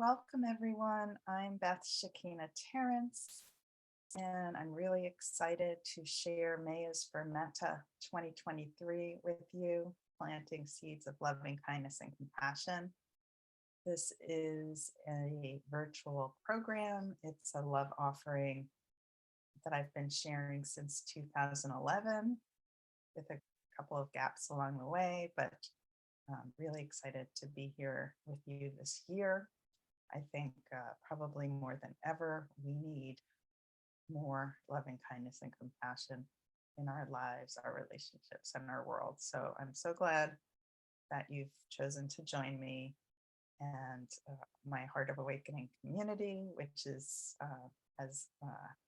Welcome everyone. I'm Beth Shekinah Terrence, and I'm really excited to share May Is For Metta 2023 with you, planting seeds of loving kindness and compassion. This is a virtual program. It's a love offering that I've been sharing since 2011 with a couple of gaps along the way, but I'm really excited to be here with you this year. I think probably more than ever, we need more loving kindness and compassion in our lives, our relationships, and our world. So I'm so glad that you've chosen to join me and my Heart of Awakening community, which has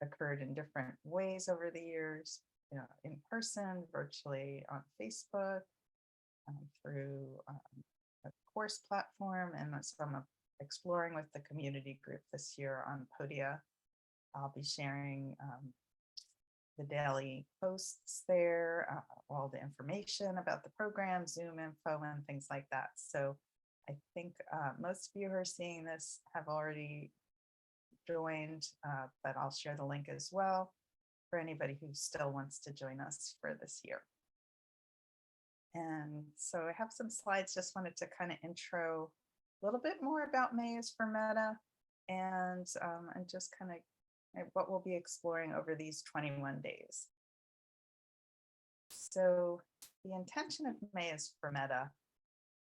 occurred in different ways over the years, in person, virtually on Facebook, through a course platform, and so I'm exploring with the community group this year on Podia. I'll be sharing the daily posts there, all the information about the program, Zoom info, and things like that. So I think most of you who are seeing this have already joined, but I'll share the link as well for anybody who still wants to join us for this year. And so I have some slides, just wanted to kind of intro a little bit more about May Is For Metta and just kind of what we'll be exploring over these 21 days. So the intention of May Is For Metta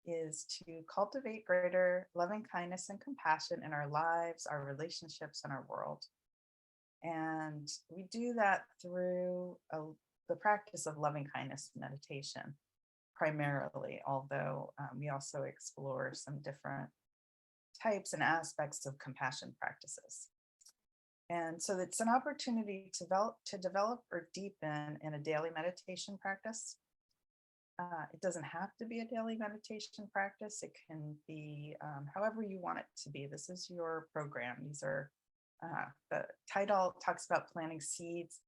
is to cultivate greater loving kindness and compassion in our lives, our relationships, and our world. And we do that through the practice of loving kindness meditation primarily, although we also explore some different types and aspects of compassion practices. And so it's an opportunity to develop or deepen in a daily meditation practice. It doesn't have to be a daily meditation practice. It can be however you want it to be. This is your program. The title talks about planting seeds.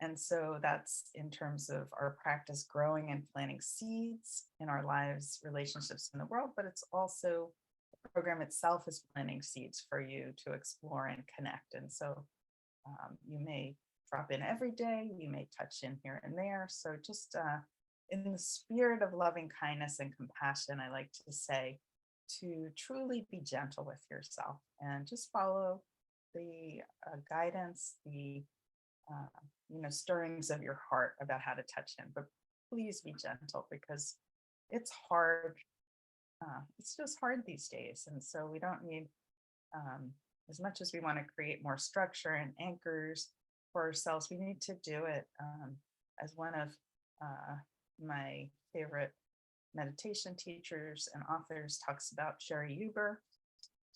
And so that's in terms of our practice growing and planting seeds in our lives, relationships, in the world, but it's also the program itself is planting seeds for you to explore and connect. And so you may drop in every day, you may touch in here and there. So just in the spirit of loving kindness and compassion, I like to say to truly be gentle with yourself and just follow the guidance, the stirrings of your heart about how to touch in, but please be gentle because it's hard. It's just hard these days. And so we don't need, as much as we want to create more structure and anchors for ourselves, we need to do it as one of my favorite meditation teachers and authors talks about, Sherry Huber.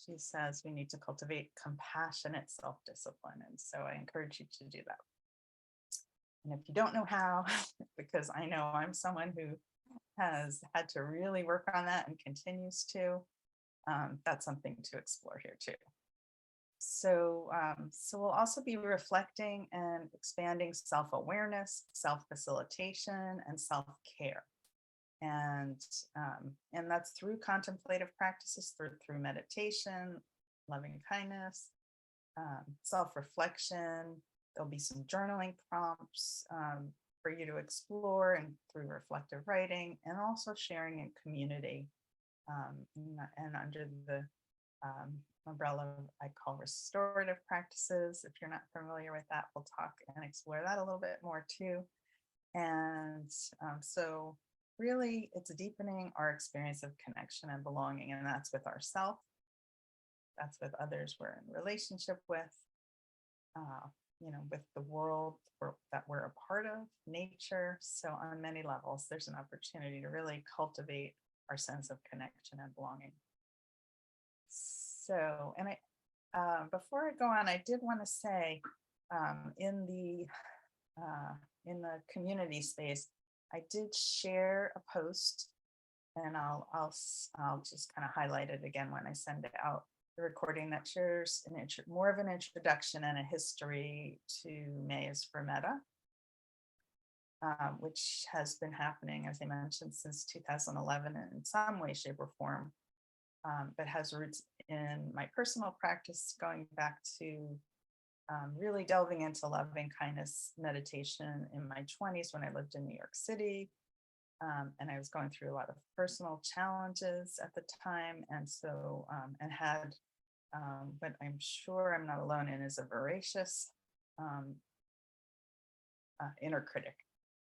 She says we need to cultivate compassionate self-discipline. And so I encourage you to do that. And if you don't know how, because I know I'm someone who has had to really work on that and continues to, that's something to explore here too. So we'll also be reflecting and expanding self-awareness, self-facilitation, and self-care. And that's through contemplative practices, through meditation, loving kindness, self-reflection. There'll be some journaling prompts for you to explore and through reflective writing, and also sharing in community. And under the umbrella I call restorative practices. If you're not familiar with that, we'll talk and explore that a little bit more too. And so really it's deepening our experience of connection and belonging, and that's with ourselves, that's with others we're in relationship with, with the world that we're a part of, nature. So on many levels, there's an opportunity to really cultivate our sense of connection and belonging. So, and before I go on, I did want to say, in the community space, I did share a post, and I'll just kind of highlight it again when I send it out. The recording that shares more of an introduction and a history to May Is For Metta, which has been happening, as I mentioned, since 2011 in some way, shape, or form. but has roots in my personal practice, going back to really delving into loving kindness meditation in my 20s when I lived in New York City. And I was going through a lot of personal challenges at the time. And so, and had what I'm sure I'm not alone in is a voracious inner critic.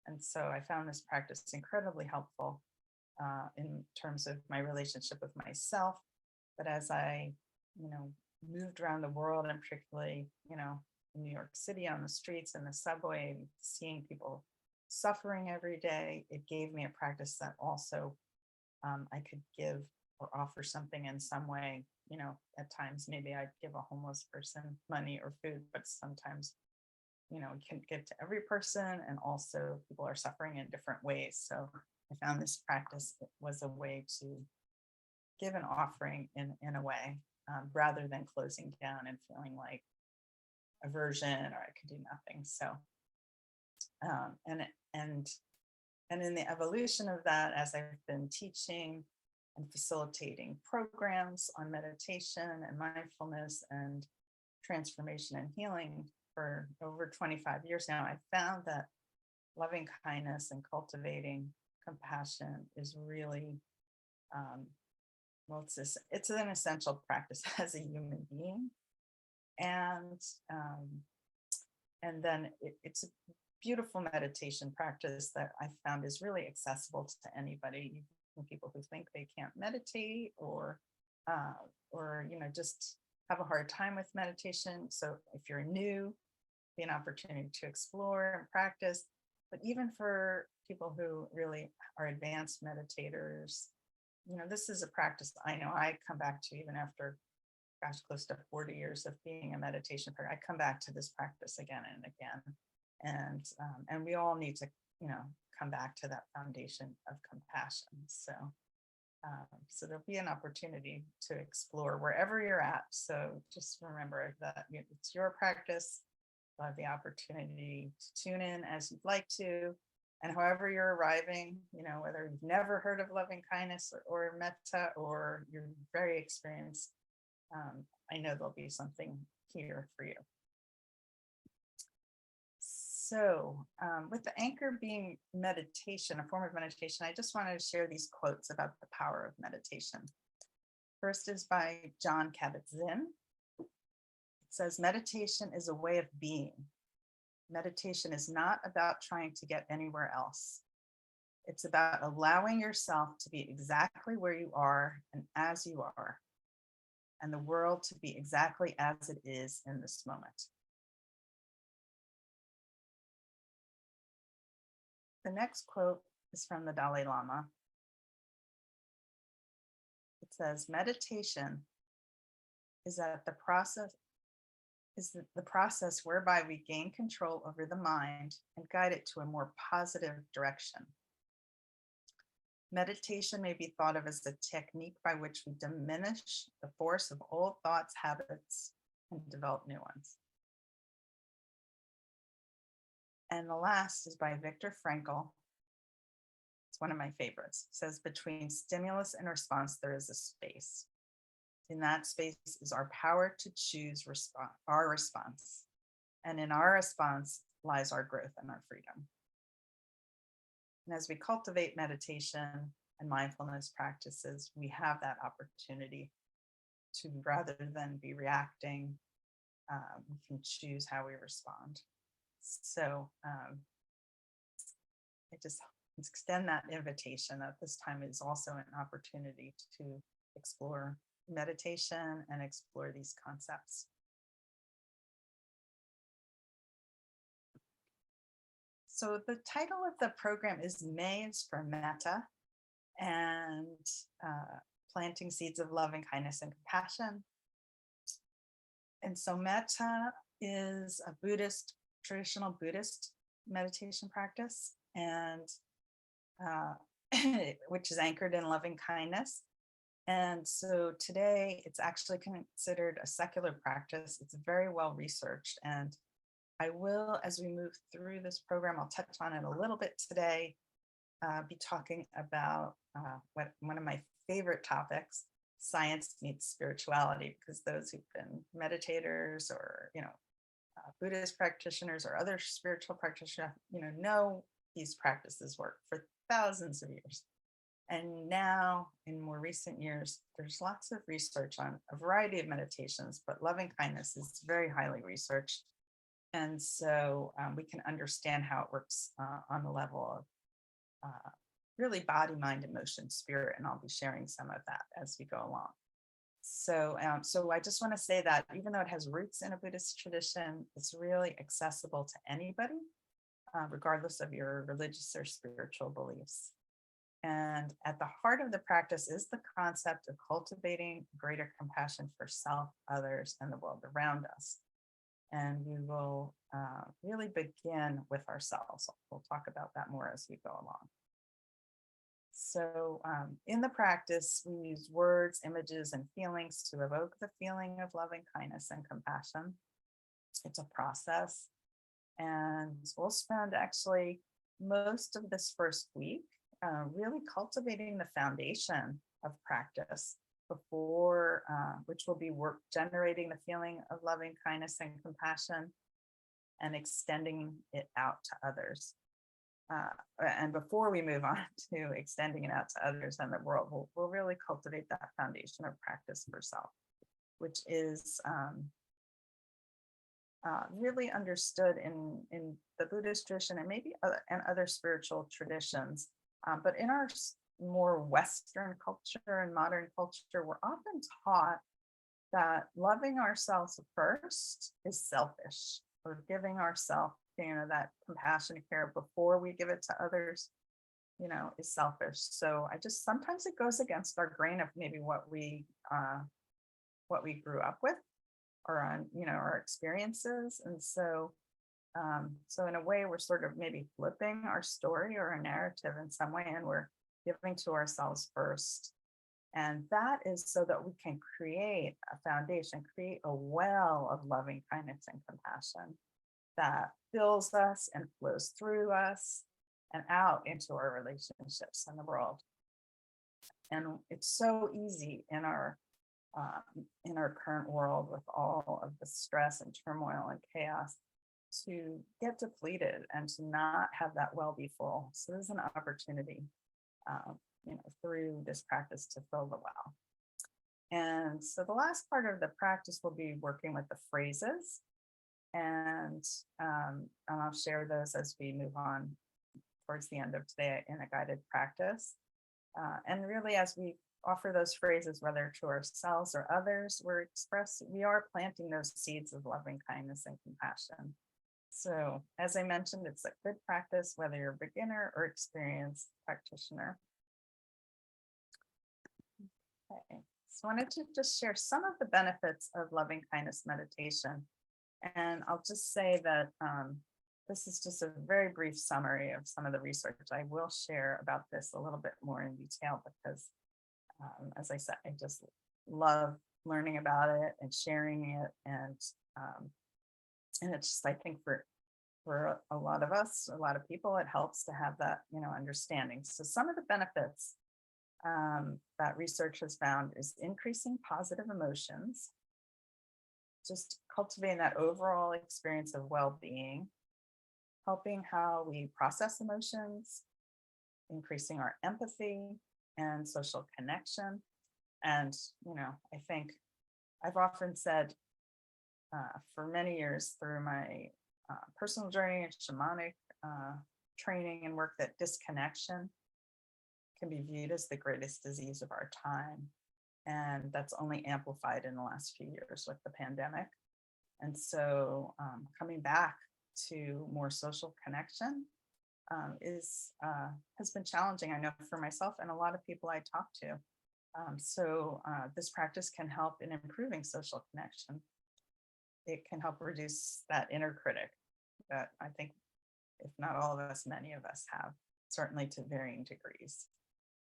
And so I found this practice incredibly helpful in terms of my relationship with myself. But as I, moved around the world, and particularly, in New York City on the streets and the subway, seeing people suffering every day, it gave me a practice that also I could give or offer something in some way. At times maybe I'd give a homeless person money or food, but sometimes, we can give to every person, and also people are suffering in different ways. So I found this practice was a way to give an offering in a way, rather than closing down and feeling like aversion or I could do nothing. So and in the evolution of that, as I've been teaching and facilitating programs on meditation and mindfulness and transformation and healing for over 25 years now, I found that loving kindness and cultivating compassion is really, it's an essential practice as a human being. And then it's a beautiful meditation practice that I found is really accessible to anybody, even people who think they can't meditate or just have a hard time with meditation. So if you're new, be an opportunity to explore and practice. But even for people who really are advanced meditators, this is a practice I know I come back to even after, close to 40 years of being a meditation practice. I come back to this practice again and again. And we all need to, come back to that foundation of compassion. So there'll be an opportunity to explore wherever you're at. So just remember that it's your practice. You'll have the opportunity to tune in as you'd like to. And however you're arriving, whether you've never heard of loving kindness or metta, or you're very experienced, I know there'll be something here for you. So with the anchor being meditation, a form of meditation, I just wanted to share these quotes about the power of meditation. First is by John Kabat-Zinn. It says, meditation is a way of being. Meditation is not about trying to get anywhere else. It's about allowing yourself to be exactly where you are and as you are, and the world to be exactly as it is in this moment. The next quote is from the Dalai Lama. It says, meditation is the process whereby we gain control over the mind and guide it to a more positive direction. Meditation may be thought of as a technique by which we diminish the force of old thoughts, habits, and develop new ones. And the last is by Viktor Frankl. It's one of my favorites. It says, between stimulus and response, there is a space. In that space is our power to choose our response. And in our response lies our growth and our freedom. And as we cultivate meditation and mindfulness practices, we have that opportunity to, rather than be reacting, we can choose how we respond. So I just extend that invitation that this time is also an opportunity to explore meditation and explore these concepts. So the title of the program is May Is For Metta, and planting seeds of loving kindness and compassion. And so metta is a traditional Buddhist meditation practice, and which is anchored in loving kindness. And so today it's actually considered a secular practice. It's very well researched, and I will, as we move through this program, I'll touch on it a little bit today, be talking about one of my favorite topics, science meets spirituality, because those who've been meditators or, Buddhist practitioners or other spiritual practitioners, know these practices work for thousands of years. And now, in more recent years, there's lots of research on a variety of meditations, but loving kindness is very highly researched. And so we can understand how it works on the level of really body, mind, emotion, spirit. And I'll be sharing some of that as we go along. So I just want to say that even though it has roots in a Buddhist tradition, it's really accessible to anybody, regardless of your religious or spiritual beliefs. And at the heart of the practice is the concept of cultivating greater compassion for self, others, and the world around us. And we will really begin with ourselves. We'll talk about that more as we go along. So in the practice, we use words, images, and feelings to evoke the feeling of loving kindness and compassion. It's a process. And we'll spend actually most of this first week really cultivating the foundation of practice before, which will be work generating the feeling of loving kindness and compassion and extending it out to others. And before we move on to extending it out to others and the world, we'll really cultivate that foundation of practice for self, which is really understood in the Buddhist tradition and maybe other spiritual traditions. But in our more Western culture and modern culture, we're often taught that loving ourselves first is selfish, or giving ourselves, that compassion and care before we give it to others, is selfish. So sometimes it goes against our grain of maybe what we grew up with, or on, our experiences. And so in a way, we're sort of maybe flipping our story or a narrative in some way, and we're giving to ourselves first. And that is so that we can create a foundation, create a well of loving kindness and compassion that fills us and flows through us and out into our relationships in the world. And it's so easy in our current world, with all of the stress and turmoil and chaos, to get depleted and to not have that well be full. So there's an opportunity, through this practice to fill the well. And so the last part of the practice will be working with the phrases, and I'll share those as we move on towards the end of today in a guided practice. And really, as we offer those phrases, whether to ourselves or others, we are planting those seeds of loving kindness and compassion. So as I mentioned, it's a good practice, whether you're a beginner or experienced practitioner. Okay, so I wanted to just share some of the benefits of loving kindness meditation. And I'll just say that this is just a very brief summary of some of the research. I will share about this a little bit more in detail because, as I said, I just love learning about it and sharing it. And it's just, I think for a lot of us, a lot of people, it helps to have that, understanding. So some of the benefits that research has found is increasing positive emotions, just cultivating that overall experience of well-being, helping how we process emotions, increasing our empathy and social connection. And, I think I've often said for many years through my personal journey and shamanic training and work, that disconnection can be viewed as the greatest disease of our time. And that's only amplified in the last few years with the pandemic. And so coming back to more social connection has been challenging, I know, for myself and a lot of people I talk to. So this practice can help in improving social connection. It can help reduce that inner critic that I think, if not all of us, many of us have, certainly to varying degrees.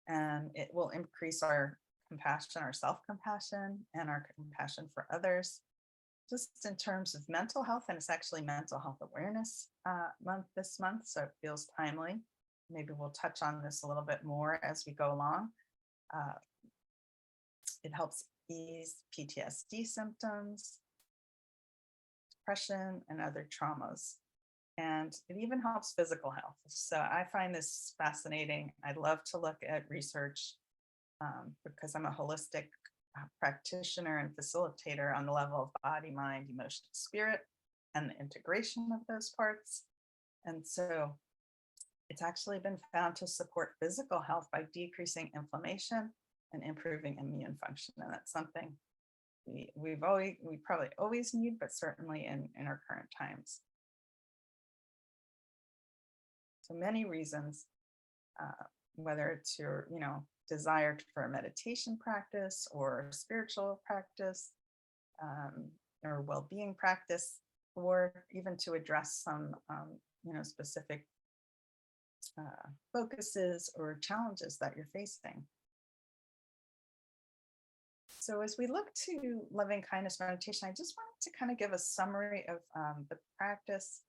And it will increase our compassion, our self-compassion, and our compassion for others, just in terms of mental health. And it's actually Mental Health Awareness Month this month, so it feels timely. Maybe we'll touch on this a little bit more as we go along. It helps ease PTSD symptoms, depression, and other traumas. And it even helps physical health. So I find this fascinating. I love to look at research because I'm a holistic practitioner and facilitator on the level of body, mind, emotion, spirit, and the integration of those parts. And so it's actually been found to support physical health by decreasing inflammation and improving immune function. And that's something we probably always need, but certainly in our current times. So many reasons, whether it's your, desire for a meditation practice or spiritual practice, or well-being practice, or even to address some, specific focuses or challenges that you're facing. So as we look to loving kindness meditation, I just wanted to kind of give a summary of the practice.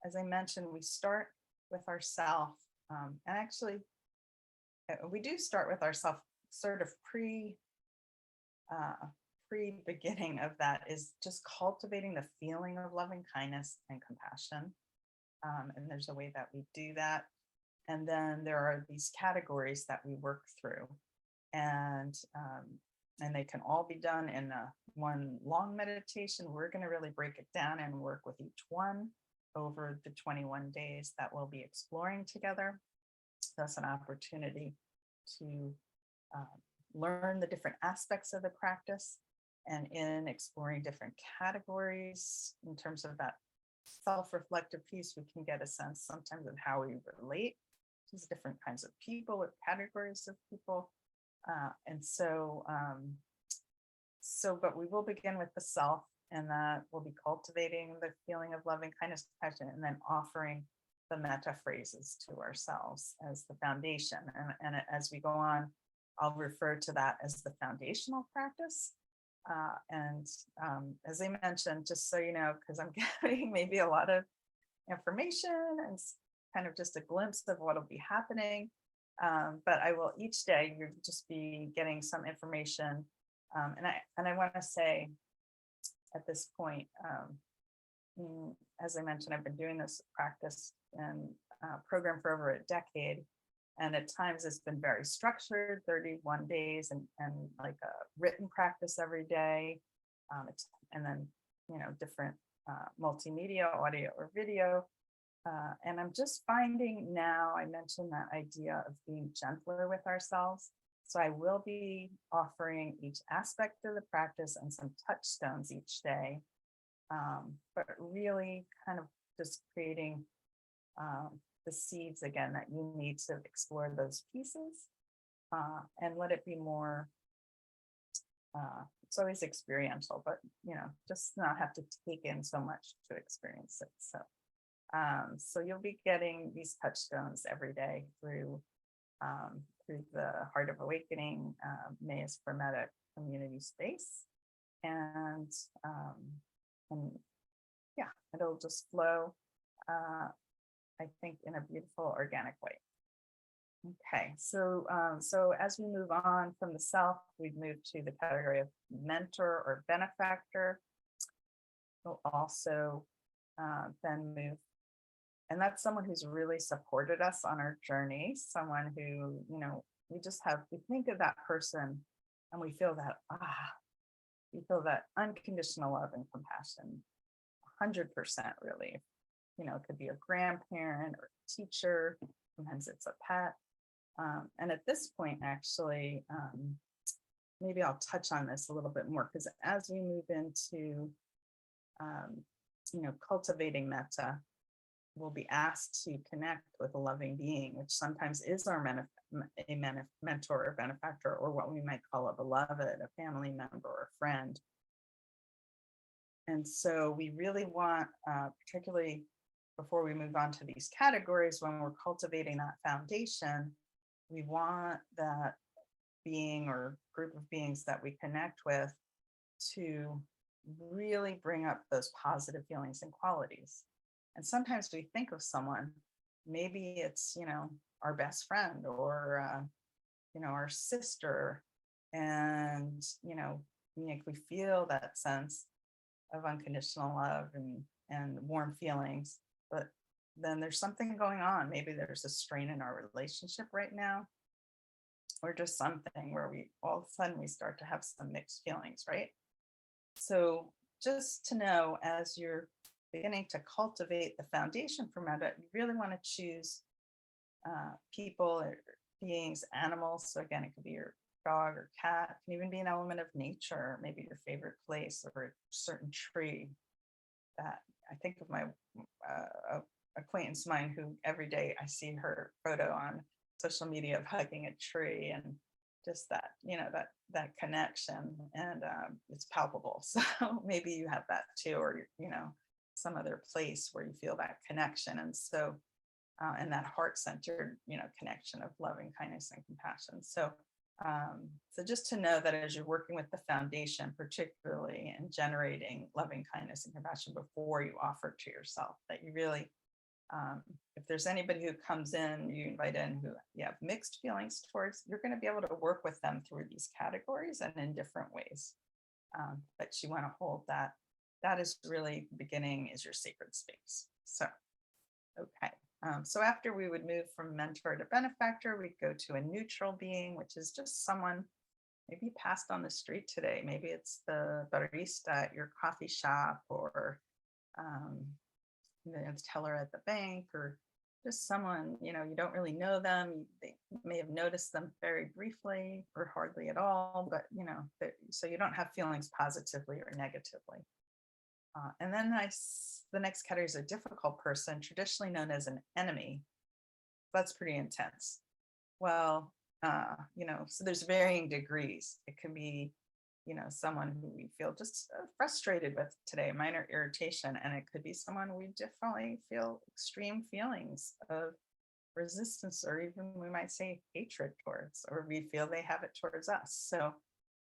As I mentioned, we start with ourself, and actually we do start with ourself sort of pre-beginning of that is just cultivating the feeling of loving kindness and compassion. And there's a way that we do that. And then there are these categories that we work through, and they can all be done in one long meditation. We're going to really break it down and work with each one over the 21 days that we'll be exploring together. So that's an opportunity to learn the different aspects of the practice, and in exploring different categories in terms of that self-reflective piece, we can get a sense sometimes of how we relate to different kinds of people with categories of people. But we will begin with the self, and that will be cultivating the feeling of loving kindness, compassion, and then offering the metta phrases to ourselves as the foundation. And as we go on, I'll refer to that as the foundational practice. As I mentioned, just so you know, because I'm getting maybe a lot of information and kind of just a glimpse of what will be happening. But I will each day, you'll just be getting some information. And I want to say at this point, as I mentioned, I've been doing this practice and program for over a decade. And at times it's been very structured, 31 days and like a written practice every day. And then, different multimedia, audio or video. And I'm just finding now, I mentioned that idea of being gentler with ourselves. So I will be offering each aspect of the practice and some touchstones each day, but really kind of just creating the seeds again that you need to explore those pieces, and let it be more, it's always experiential, but just not have to take in so much to experience it. So you'll be getting these touchstones every day through the Heart of Awakening, May Is For Metta community space, and yeah, it'll just flow, I think, in a beautiful, organic way. Okay, so as we move on from the self, we've moved to the category of mentor or benefactor. We'll also then move, and that's someone who's really supported us on our journey, someone who, we think of that person and we feel that unconditional love and compassion, 100% really. It could be a grandparent or a teacher, sometimes it's a pet. And at this point, actually, maybe I'll touch on this a little bit more, because as we move into, cultivating metta, we'll be asked to connect with a loving being, which sometimes is our mentor or benefactor, or what we might call a beloved, a family member or friend. And so we really want, particularly before we move on to these categories, when we're cultivating that foundation, we want that being or group of beings that we connect with to really bring up those positive feelings and qualities. And sometimes we think of someone, maybe it's, our best friend or, our sister, And, if we feel that sense of unconditional love and warm feelings, but then there's something going on. Maybe there's a strain in our relationship right now, or just something where we all of a sudden we start to have some mixed feelings, right? So just to know, as you're beginning to cultivate the foundation for metta, you really want to choose people or beings, animals. So again, it could be your dog or cat, it can even be an element of nature, maybe your favorite place or a certain tree. That I think of my acquaintance of mine who every day I see her photo on social media of hugging a tree, and just that, that connection, and it's palpable. So maybe you have that too, or some other place where you feel that connection. And so and that heart-centered, connection of loving kindness and compassion. So so just to know that as you're working with the foundation, particularly in generating loving kindness and compassion before you offer to yourself, that you really, if there's anybody who comes in, you invite in, who you have mixed feelings towards, you're going to be able to work with them through these categories and in different ways. But you want to hold that. That is really beginning is your sacred space. So, okay. So after we would move from mentor to benefactor, we'd go to a neutral being, which is just someone maybe you passed on the street today. Maybe it's the barista at your coffee shop, or the teller at the bank, or just someone, you don't really know them. They may have noticed them very briefly or hardly at all, but so you don't have feelings positively or negatively. And then the next category is a difficult person, traditionally known as an enemy. That's pretty intense. Well, so there's varying degrees. It can be, someone who we feel just frustrated with today, minor irritation. And it could be someone we definitely feel extreme feelings of resistance, or even we might say hatred towards, or we feel they have it towards us. So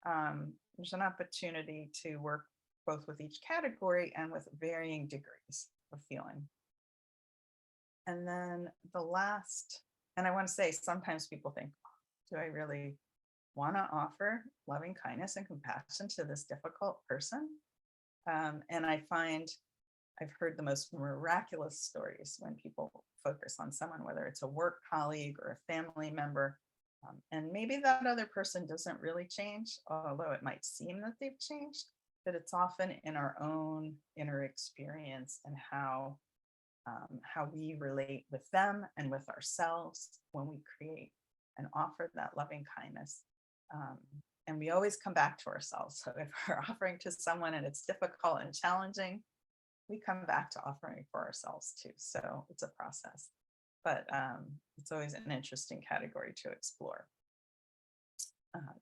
there's an opportunity to work both with each category and with varying degrees of feeling. And then the last, and I want to say, sometimes people think, do I really want to offer loving kindness and compassion to this difficult person? And I find I've heard the most miraculous stories when people focus on someone, whether it's a work colleague or a family member. And maybe that other person doesn't really change, although it might seem that they've changed. But it's often in our own inner experience and how we relate with them and with ourselves when we create and offer that loving kindness. And we always come back to ourselves. So if we're offering to someone and it's difficult and challenging, we come back to offering for ourselves too. So it's a process, but it's always an interesting category to explore.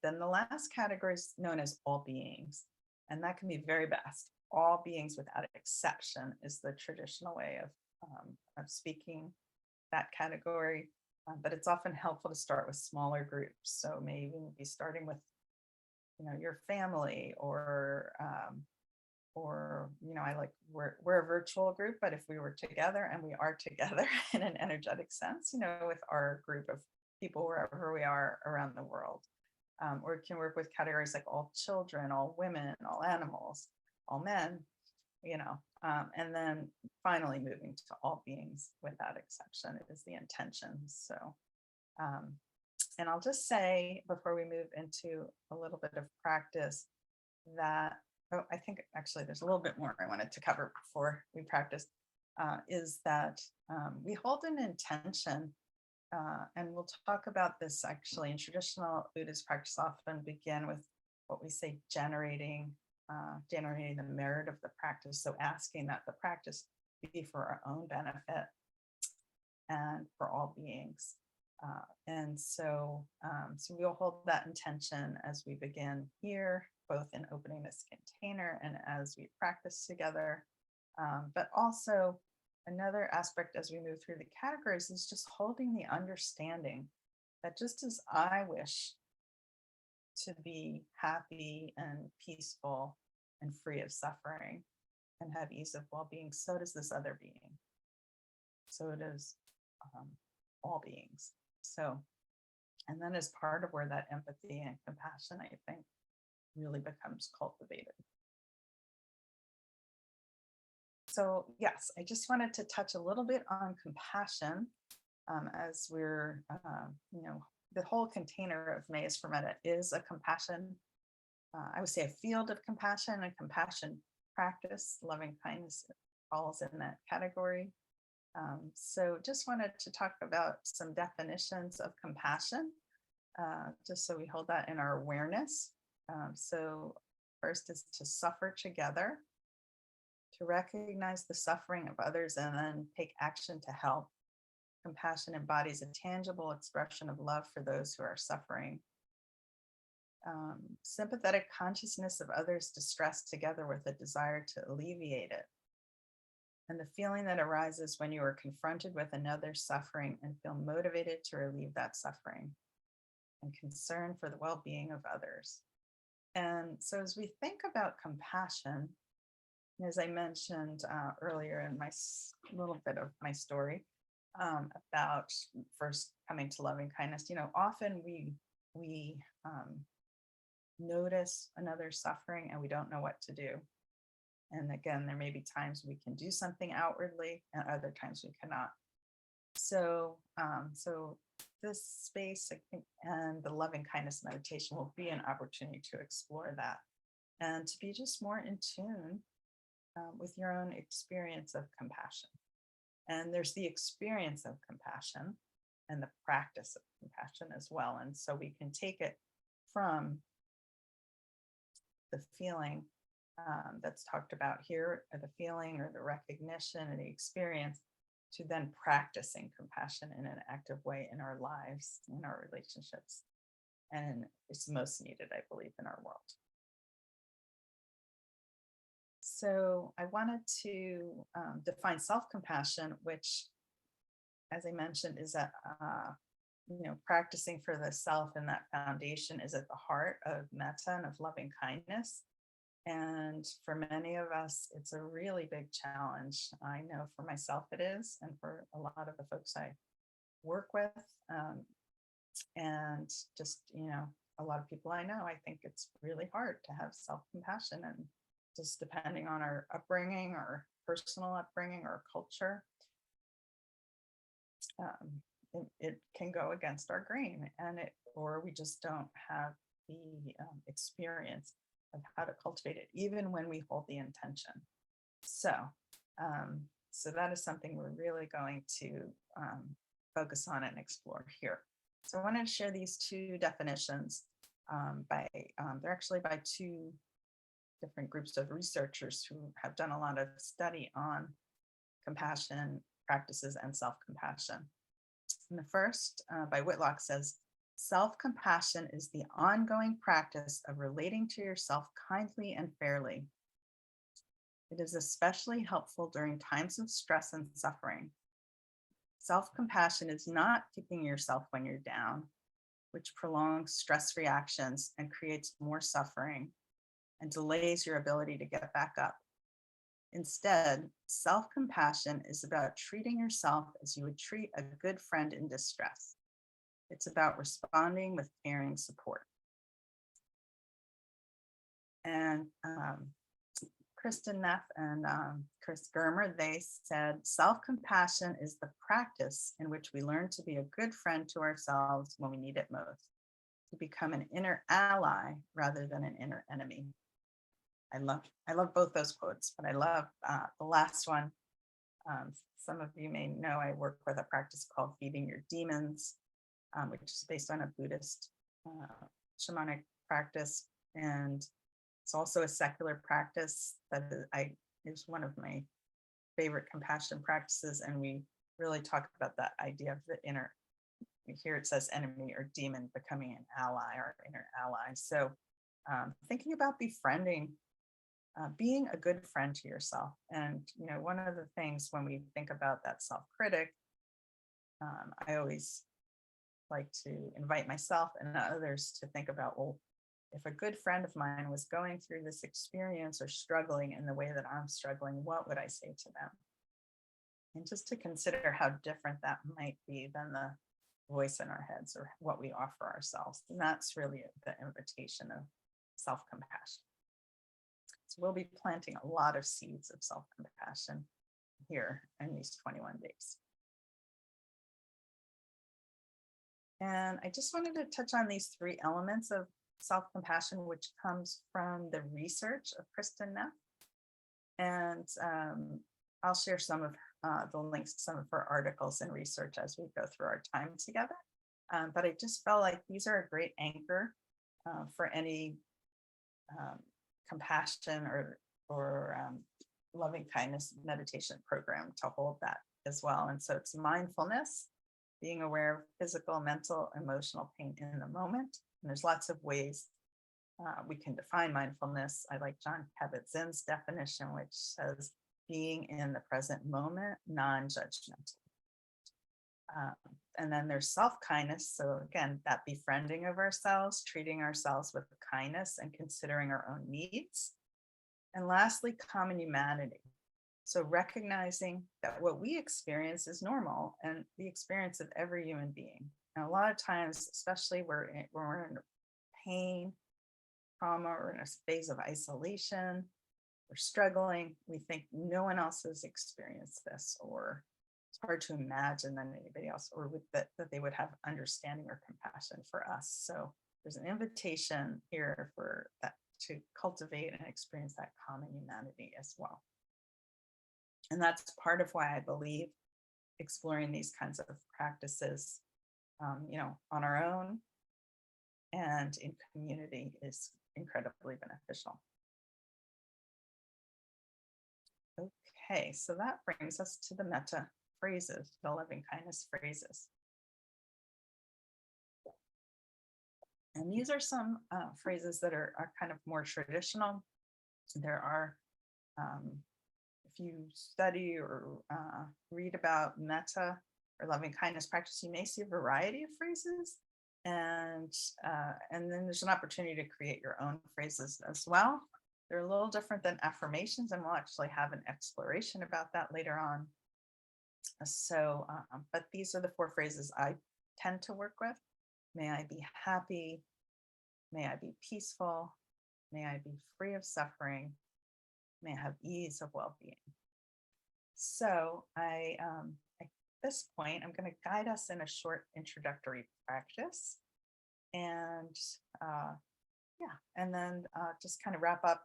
Then the last category is known as all beings. And that can be very vast. All beings without exception is the traditional way of speaking that category. But it's often helpful to start with smaller groups. So maybe be starting with, your family, or we're a virtual group, but if we were together, and we are together in an energetic sense, with our group of people wherever we are around the world. Or it can work with categories like all children, all women, all animals, all men, and then finally moving to all beings without exception is the intention. So, and I'll just say before we move into a little bit of practice that, I think actually there's a little bit more I wanted to cover before we practice, is that we hold an intention. And we'll talk about this actually in traditional Buddhist practice, often begin with what we say generating the merit of the practice. So asking that the practice be for our own benefit and for all beings. And so we'll hold that intention as we begin here, both in opening this container and as we practice together. But also, another aspect as we move through the categories is just holding the understanding that just as I wish to be happy and peaceful and free of suffering and have ease of well-being, so does this other being. So it is all beings. So And then as part of where that empathy and compassion, I think, really becomes cultivated. So yes, I just wanted to touch a little bit on compassion as we're, the whole container of May Is For Metta is a compassion, I would say a field of compassion, a compassion practice. Loving kindness falls in that category. So just wanted to talk about some definitions of compassion, just so we hold that in our awareness. So first is to suffer together, to recognize the suffering of others and then take action to help. Compassion embodies a tangible expression of love for those who are suffering. Sympathetic consciousness of others' distress together with a desire to alleviate it. And the feeling that arises when you are confronted with another's suffering and feel motivated to relieve that suffering, and concern for the well-being of others. And so as we think about compassion, as I mentioned earlier in my little bit of my story about first coming to loving kindness, often we notice another's suffering and we don't know what to do. And again, there may be times we can do something outwardly and other times we cannot. So this space, I think, and the loving kindness meditation will be an opportunity to explore that and to be just more in tune with your own experience of compassion. And there's the experience of compassion and the practice of compassion as well. And so we can take it from the feeling that's talked about here, or the feeling or the recognition and the experience, to then practicing compassion in an active way in our lives, in our relationships. And it's most needed, I believe, in our world. So I wanted to define self-compassion, which, as I mentioned, is that practicing for the self, and that foundation is at the heart of metta and of loving kindness. And for many of us, it's a really big challenge. I know for myself it is, and for a lot of the folks I work with, and just, a lot of people I know, I think it's really hard to have self-compassion, and just depending on our upbringing or personal upbringing or culture, it can go against our grain, or we just don't have the experience of how to cultivate it, even when we hold the intention. So that is something we're really going to focus on and explore here. So I wanted to share these two definitions they're actually by two different groups of researchers who have done a lot of study on compassion practices and self-compassion. And the first by Whitlock says, self-compassion is the ongoing practice of relating to yourself kindly and fairly. It is especially helpful during times of stress and suffering. Self-compassion is not picking yourself when you're down, which prolongs stress reactions and creates more suffering and delays your ability to get back up. Instead, self-compassion is about treating yourself as you would treat a good friend in distress. It's about responding with caring support. And Kristen Neff and Chris Germer, they said, self-compassion is the practice in which we learn to be a good friend to ourselves when we need it most, to become an inner ally rather than an inner enemy. I love both those quotes, but I love the last one. Some of you may know I work with a practice called Feeding Your Demons, which is based on a Buddhist shamanic practice. And it's also a secular practice that is one of my favorite compassion practices. And we really talk about that idea of the inner, here it says enemy or demon, becoming an ally or inner ally. So thinking about befriending, being a good friend to yourself. And, one of the things when we think about that self-critic, I always like to invite myself and others to think about, well, if a good friend of mine was going through this experience or struggling in the way that I'm struggling, what would I say to them? And just to consider how different that might be than the voice in our heads or what we offer ourselves. And that's really the invitation of self-compassion. So we'll be planting a lot of seeds of self-compassion here in these 21 days. And I just wanted to touch on these 3 elements of self-compassion, which comes from the research of Kristen Neff. And I'll share some of the links to some of her articles and research as we go through our time together. But I just felt like these are a great anchor for any compassion or loving kindness meditation program to hold that as well. And so it's mindfulness, being aware of physical, mental, emotional pain in the moment. And there's lots of ways we can define mindfulness. I like John Kabat-Zinn's definition, which says being in the present moment, non-judgmental. And then there's self-kindness. So again, that befriending of ourselves, treating ourselves with kindness and considering our own needs. And lastly, common humanity. So recognizing that what we experience is normal and the experience of every human being. And a lot of times, especially when we're in pain, trauma, or in a phase of isolation, we're struggling, we think no one else has experienced this, or it's hard to imagine that anybody else, or that they would have understanding or compassion for us. So there's an invitation here for that to cultivate and experience that common humanity as well. And that's part of why I believe exploring these kinds of practices, on our own and in community is incredibly beneficial. Okay, so that brings us to the metta phrases, the loving kindness phrases. And these are some phrases that are kind of more traditional. There are, if you study or read about metta or loving kindness practice, you may see a variety of phrases. And then there's an opportunity to create your own phrases as well. They're a little different than affirmations, and we'll actually have an exploration about that later on. So, but these are the 4 phrases I tend to work with. May I be happy. May I be peaceful. May I be free of suffering. May I have ease of well-being. So at this point, I'm going to guide us in a short introductory practice. And and then just kind of wrap up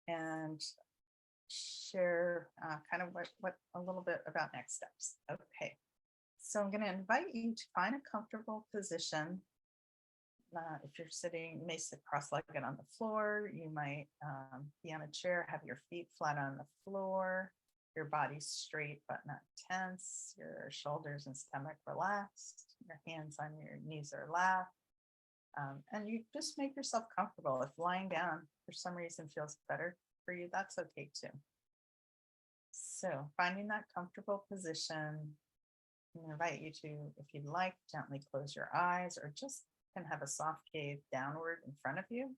and share kind of what a little bit about next steps. Okay, so I'm going to invite you to find a comfortable position. If you're sitting, you may sit cross-legged on the floor. You might be on a chair, have your feet flat on the floor, your body straight but not tense, your shoulders and stomach relaxed, your hands on your knees or lap. And you just make yourself comfortable. If lying down for some reason feels better for you, that's okay too. So finding that comfortable position, I invite you to, if you'd like, gently close your eyes or just can have a soft gaze downward in front of you.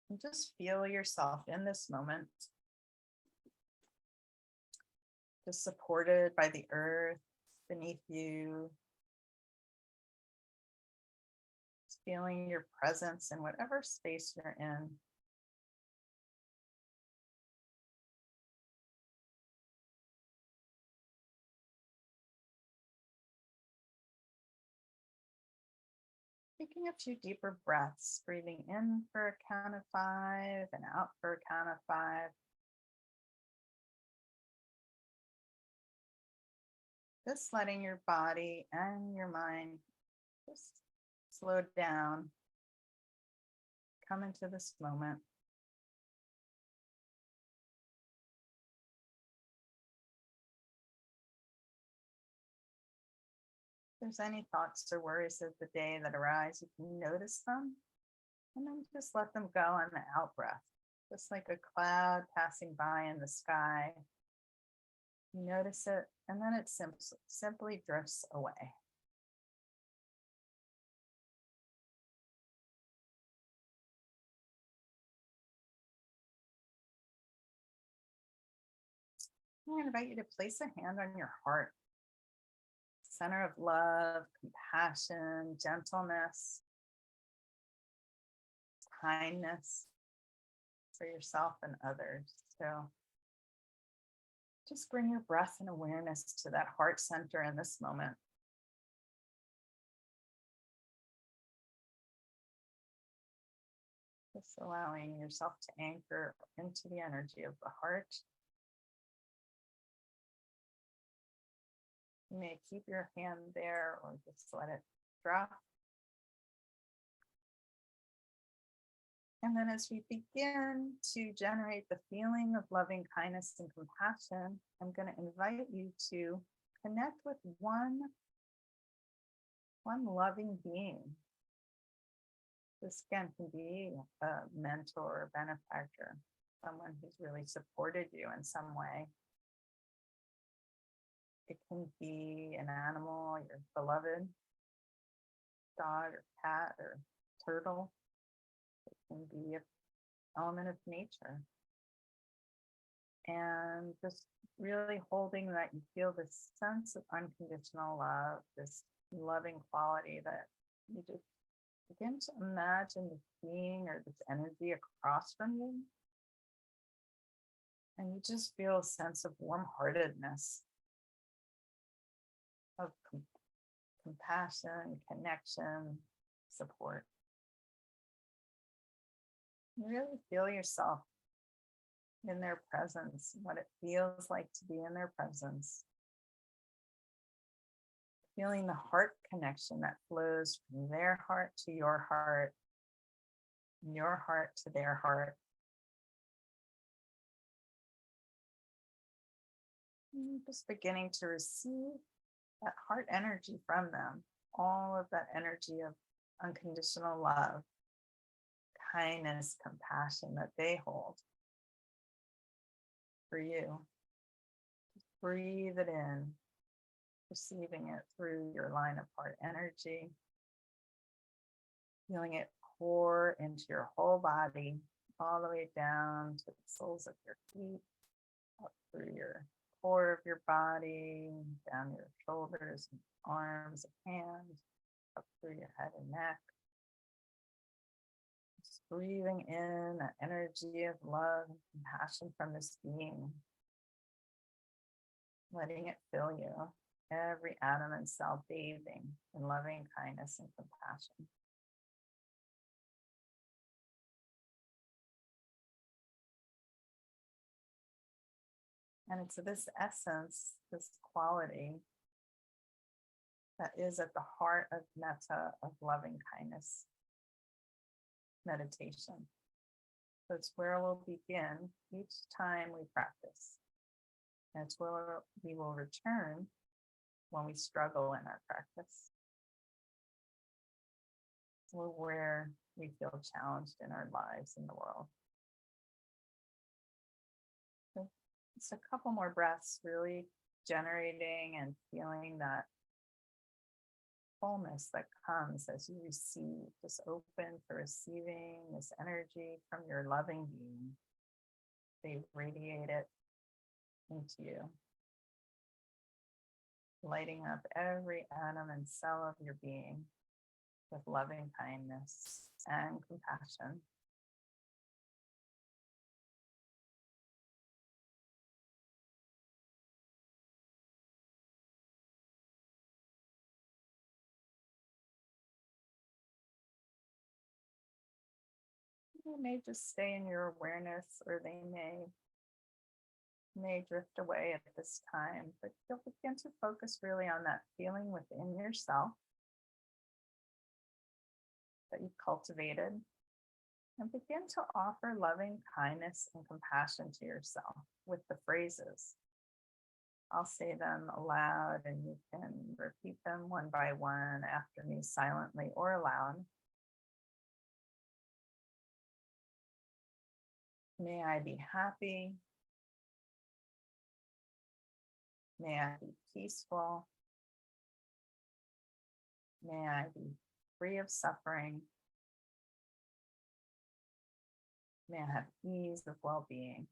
And just feel yourself in this moment, just supported by the earth beneath you. Just feeling your presence in whatever space you're in. Taking a few deeper breaths, breathing in for a count of 5 and out for a count of 5. Just letting your body and your mind just slow down, come into this moment. If there's any thoughts or worries of the day that arise, you can notice them and then just let them go on the out breath, just like a cloud passing by in the sky. You notice it and then it simply drifts away. I invite you to place a hand on your heart, center of love, compassion, gentleness, kindness for yourself and others. So just bring your breath and awareness to that heart center in this moment. Just allowing yourself to anchor into the energy of the heart. You may keep your hand there or just let it drop. And then as we begin to generate the feeling of loving kindness and compassion, I'm going to invite you to connect with one loving being. This again can be a mentor or benefactor, someone who's really supported you in some way. It can be an animal, your beloved dog or cat or turtle. It can be an element of nature. And just really holding that you feel this sense of unconditional love, this loving quality that you just begin to imagine this being or this energy across from you. And you just feel a sense of warm-heartedness, of compassion, connection, support. You really feel yourself in their presence, what it feels like to be in their presence. Feeling the heart connection that flows from their heart to your heart, and your heart to their heart. And just beginning to receive that heart energy from them, all of that energy of unconditional love, kindness, compassion that they hold for you. Just breathe it in, receiving it through your line of heart energy, feeling it pour into your whole body, all the way down to the soles of your feet, up through your core of your body, down your shoulders, and arms and hands, up through your head and neck. Just breathing in that energy of love and compassion from this being, letting it fill you, every atom and cell bathing in loving kindness and compassion. And it's this essence, this quality that is at the heart of metta, of loving kindness meditation. So it's where we'll begin each time we practice. And it's where we will return when we struggle in our practice, or where we feel challenged in our lives in the world. So it's a couple more breaths, really generating and feeling that fullness that comes as you receive, just open for receiving this energy from your loving being. They radiate it into you, lighting up every atom and cell of your being with loving kindness and compassion. They may just stay in your awareness, or they may drift away at this time, but you'll begin to focus really on that feeling within yourself that you've cultivated, and begin to offer loving kindness and compassion to yourself with the phrases. I'll say them aloud, and you can repeat them one by one after me, silently or aloud. May I be happy. May I be peaceful. May I be free of suffering. May I have ease of well-being.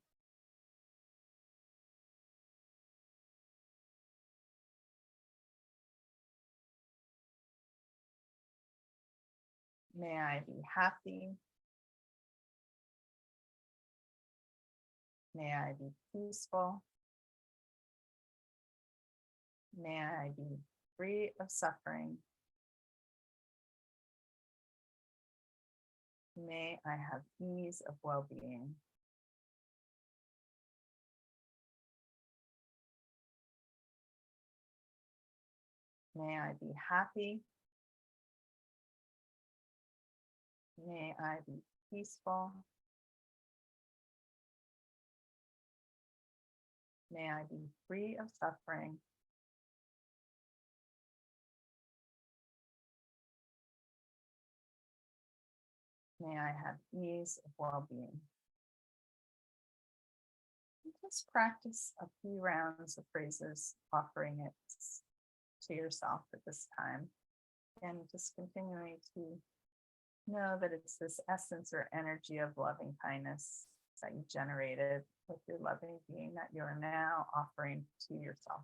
May I be happy. May I be peaceful. May I be free of suffering. May I have ease of well-being. May I be happy. May I be peaceful. May I be free of suffering. May I have ease of well-being. Just practice a few rounds of phrases, offering it to yourself at this time, and just continuing to know that it's this essence or energy of loving kindness that you generated with your loving being that you're now offering to yourself.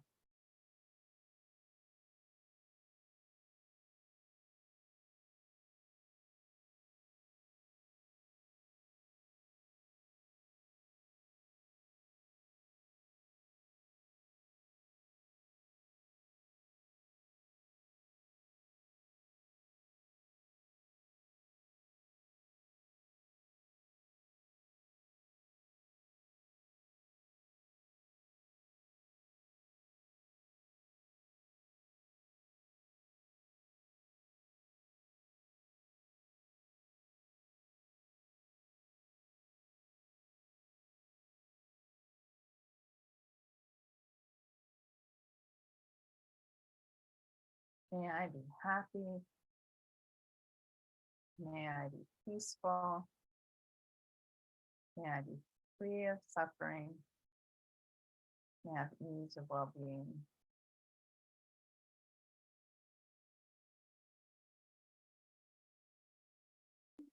May I be happy. May I be peaceful. May I be free of suffering. May I have ease of well-being.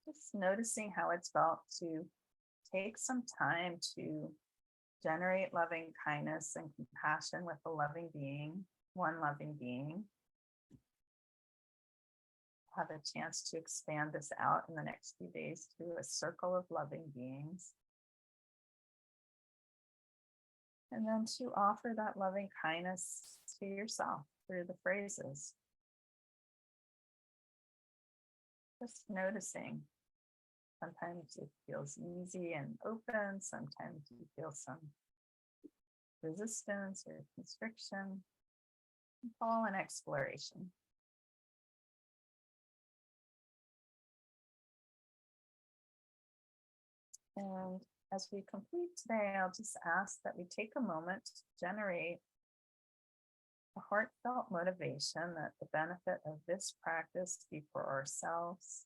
Just noticing how it's felt to take some time to generate loving kindness and compassion with a loving being, one loving being. Have a chance to expand this out in the next few days to a circle of loving beings. And then to offer that loving kindness to yourself through the phrases. Just noticing. Sometimes it feels easy and open. Sometimes you feel some resistance or constriction. It's all an exploration. And as we complete today, I'll just ask that we take a moment to generate a heartfelt motivation that the benefit of this practice be for ourselves,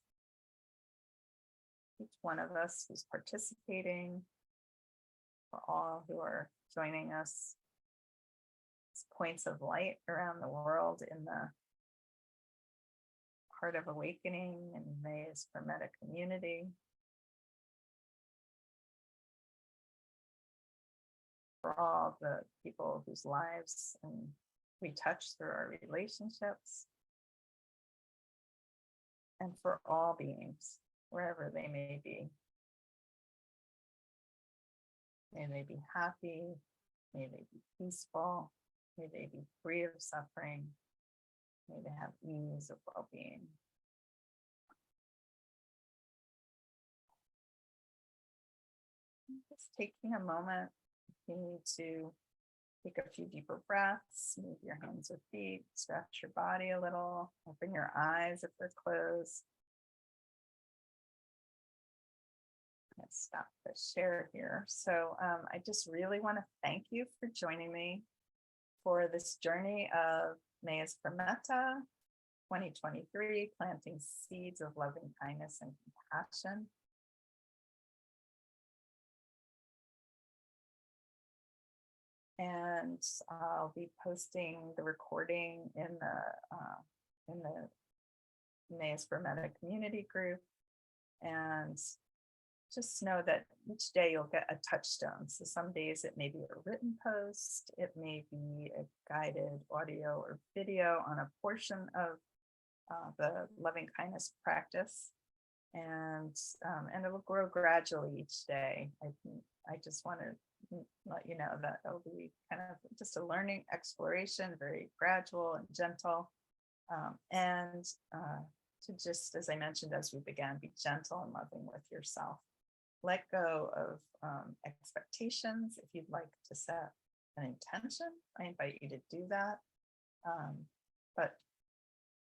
each one of us who's participating, for all who are joining us as points of light around the world in the Heart of Awakening and May Is For Metta community. For all the people whose lives we touch through our relationships, and for all beings, wherever they may be. May they be happy, may they be peaceful, may they be free of suffering, may they have ease of well-being. Just taking a moment, you need to take a few deeper breaths, move your hands or feet, stretch your body a little, open your eyes if they're closed. Let's stop the share here. So I just really want to thank you for joining me for this journey of May Is For Metta 2023, planting seeds of loving kindness and compassion. And I'll be posting the recording in the May Is For Metta community group. And just know that each day you'll get a touchstone. So some days it may be a written post, it may be a guided audio or video on a portion of the loving kindness practice. and it will grow gradually each day. I just want to let you know that it'll be kind of just a learning exploration, very gradual and gentle, and to just, as I mentioned as we began, be gentle and loving with yourself. Let go of expectations. If you'd like to set an intention, I invite you to do that. But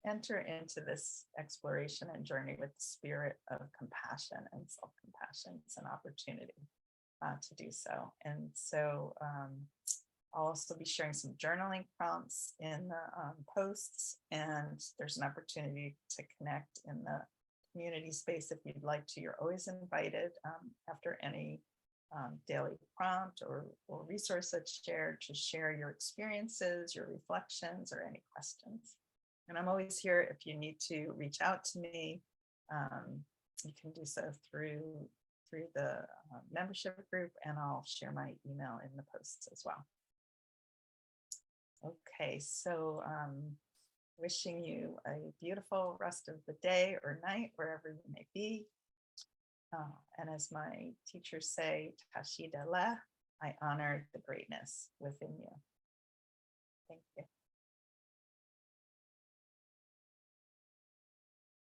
enter into this exploration and journey with the spirit of compassion and self-compassion. It's an opportunity to do so. And so I'll also be sharing some journaling prompts in the posts, and there's an opportunity to connect in the community space if you'd like to. You're always invited after any daily prompt or resource that's shared to share your experiences, your reflections, or any questions. And I'm always here if you need to reach out to me. You can do so through the membership group, and I'll share my email in the posts as well. Okay, so wishing you a beautiful rest of the day or night, wherever you may be. And as my teachers say, Tashida Le, I honor the greatness within you. Thank you.